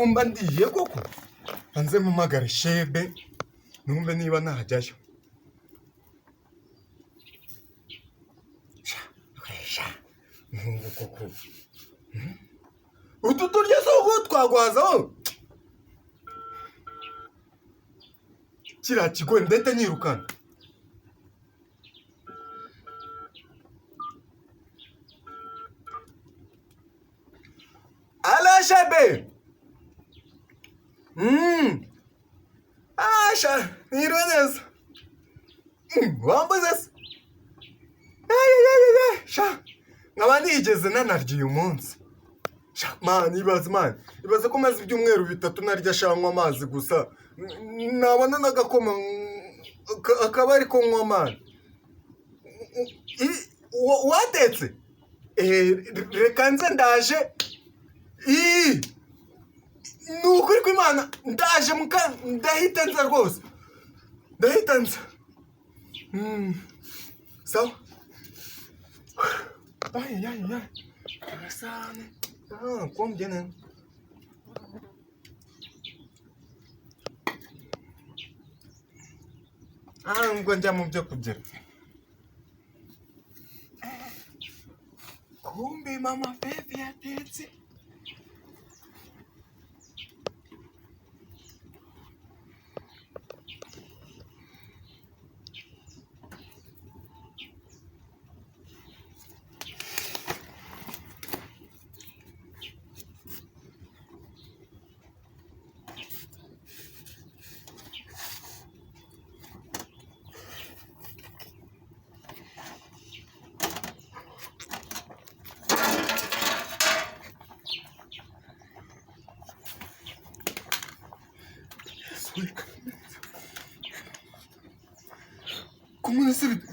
ubumba ndiye koko hanze mpamagara shebe numve niba najyayo. Nkungu koko utu turya soko twagwazaho kiriya kigo ndetse nirukana. Ala shebe asha niriwe neza wambuze se sha nkaba nigeze nanarya uyu munsi sha man ibaze ko maze ibyumweru 3 narya shanywa amazi gusa nabona nagakoma akaba ari ko nywa man watetse reka nze ndaje nukuri kw'Imana ndaje ndahita nza rwose ndahita nza sawa. Ay asane komje nene ngo njya mu byo kugira kumbe mama pepe yatetse. ¿Cómo decir?